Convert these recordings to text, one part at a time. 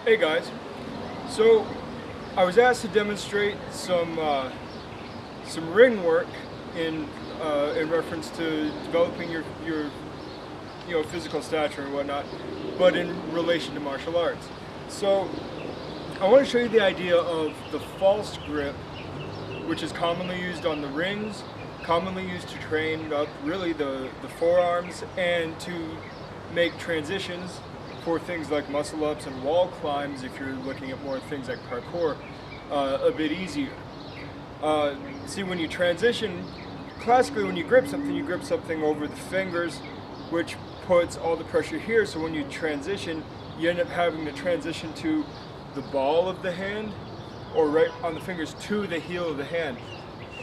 Hey guys, so I was asked to demonstrate some ring work in reference to developing your physical stature and whatnot, but in relation to martial arts. So I want to show you the idea of the false grip, which is commonly used on the rings, commonly used to train up really the forearms and to make transitions for things like muscle ups and wall climbs if you're looking at more things like parkour a bit easier. See, when you transition, classically when you grip something over the fingers, which puts all the pressure here, so when you transition, you end up having to transition to the ball of the hand or right on the fingers to the heel of the hand.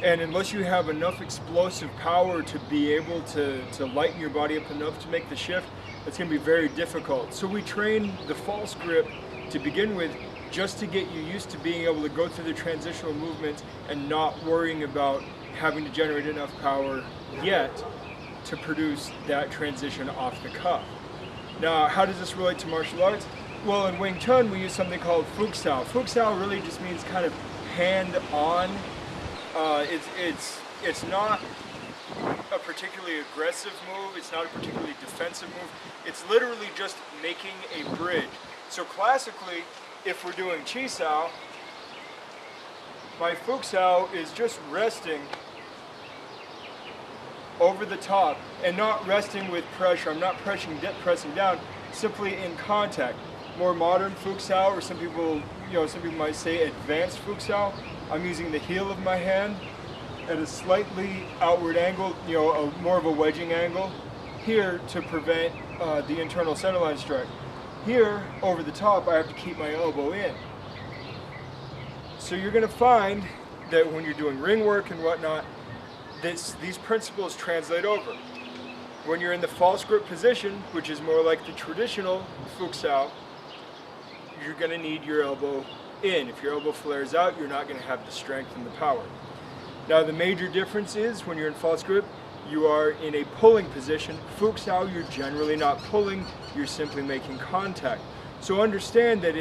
And unless you have enough explosive power to be able to lighten your body up enough to make the shift, it's going to be very difficult. So we train the false grip to begin with just to get you used to being able to go through the transitional movements and not worrying about having to generate enough power yet to produce that transition off the cuff. Now, how does this relate to martial arts? Well, in Wing Chun, we use something called Fook. Fook really just means kind of hand-on. It's not a particularly aggressive move. It's not a particularly defensive move. It's literally just making a bridge. So classically, if we're doing Chi Sao, my Fook Sao is just resting over the top and not resting with pressure. I'm not pressing down, simply in contact. More modern Fook Sao, or some people might say advanced Fook Sao, I'm using the heel of my hand at a slightly outward angle, more of a wedging angle here to prevent the internal centerline strike. Here, over the top, I have to keep my elbow in. So you're going to find that when you're doing ring work and whatnot, these principles translate over. When you're in the false grip position, which is more like the traditional Fook Sao, you're going to need your elbow in. If your elbow flares out, you're not going to have the strength and the power. Now the major difference is when you're in false grip, you are in a pulling position. Fook Sao, you're generally not pulling, you're simply making contact. So understand that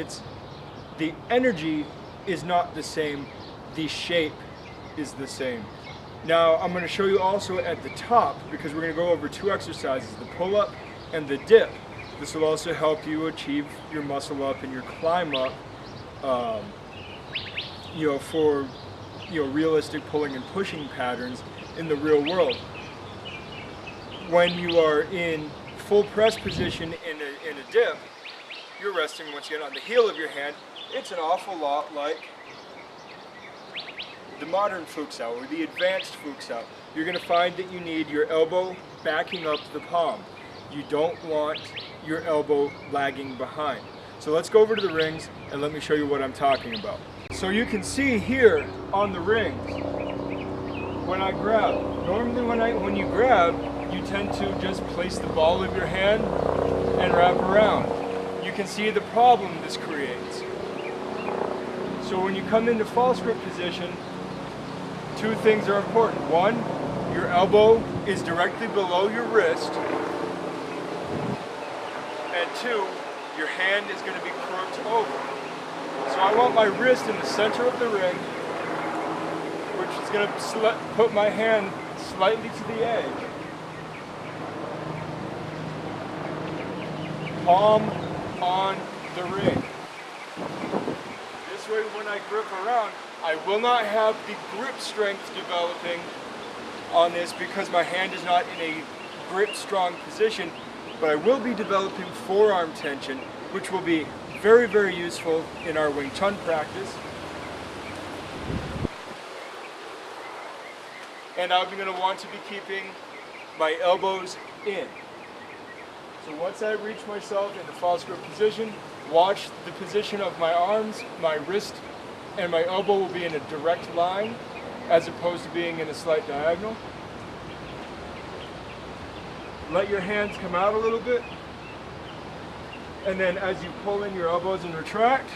the energy is not the same, the shape is the same. Now I'm going to show you also at the top, because we're going to go over two exercises, the pull up and the dip. This will also help you achieve your muscle up and your climb up, for realistic pulling and pushing patterns in the real world. When you are in full press position in a dip, you're resting once again on the heel of your hand. It's an awful lot like the modern Fook Sao or the advanced Fook Sao. You're going to find that you need your elbow backing up the palm. You don't want your elbow lagging behind. So let's go over to the rings and let me show you what I'm talking about. So you can see here on the rings, when I grab, normally when you grab, you tend to just place the ball of your hand and wrap around. You can see the problem this creates. So when you come into false grip position, two things are important. One, your elbow is directly below your wrist. And two, your hand is going to be crooked over. So I want my wrist in the center of the ring, which is going to put my hand slightly to the edge. Palm on the ring. This way when I grip around, I will not have the grip strength developing on this because my hand is not in a grip strong position, but I will be developing forearm tension, which will be very, very useful in our Wing Chun practice. And I'm going to want to be keeping my elbows in. So once I reach myself in the false grip position, watch the position of my arms, my wrist, and my elbow will be in a direct line as opposed to being in a slight diagonal. Let your hands come out a little bit. And then as you pull in your elbows and retract,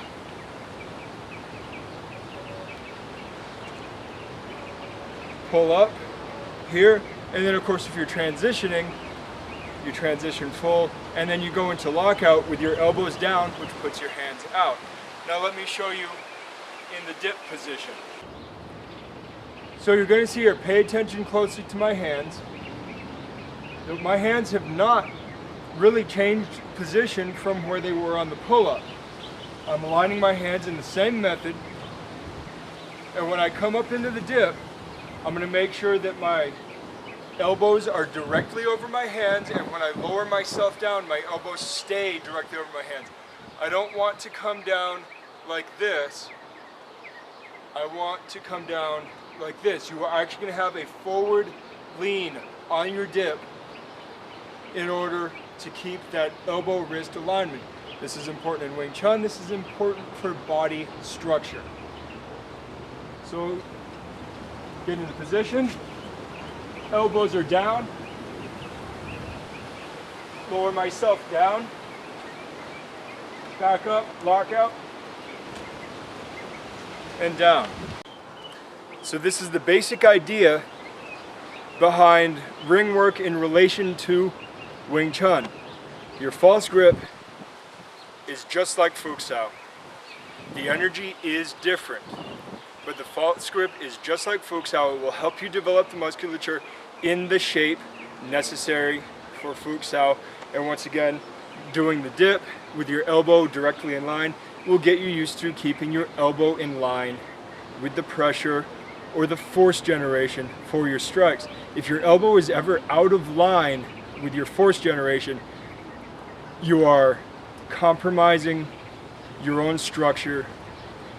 pull up here. And then of course if you're transitioning, you transition full, and then you go into lockout with your elbows down, which puts your hands out. Now let me show you in the dip position. So you're going to see here, pay attention closely to my hands. My hands have not really changed position from where they were on the pull-up. I'm aligning my hands in the same method, and when I come up into the dip, I'm going to make sure that my elbows are directly over my hands, and when I lower myself down, my elbows stay directly over my hands. I don't want to come down like this. I want to come down like this. You are actually going to have a forward lean on your dip in order to keep that elbow-wrist alignment. This is important in Wing Chun. This is important for body structure. So get into position. Elbows are down. Lower myself down. Back up, lock out, and down. So this is the basic idea behind ring work in relation to Wing Chun. Your false grip is just like Fook Sao. The energy is different, but the false grip is just like Fook Sao. It will help you develop the musculature in the shape necessary for Fook Sao. And once again, doing the dip with your elbow directly in line will get you used to keeping your elbow in line with the pressure or the force generation for your strikes. If your elbow is ever out of line with your force generation, you are compromising your own structure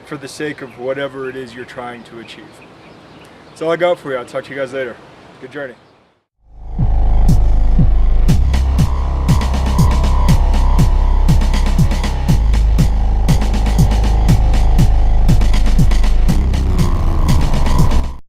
for the sake of whatever it is you're trying to achieve. That's all I got for you. I'll talk to you guys later. Good journey.